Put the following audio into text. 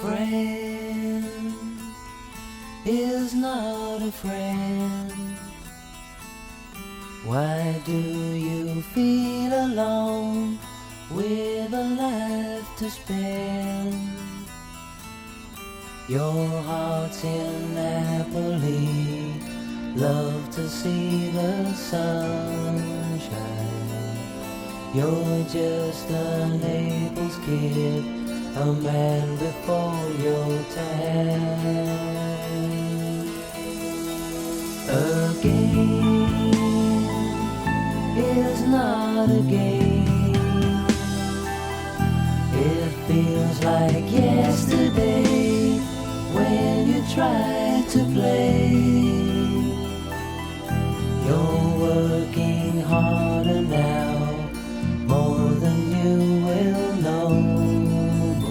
friend is not a friend. Why do you feel alone with a life to spend? Your heart's in Napoli, love to see the sunshine. You're just a Naples kid, a man before your time. A game is not a game. It feels like yesterday when you try to play. You're working harder now, more than you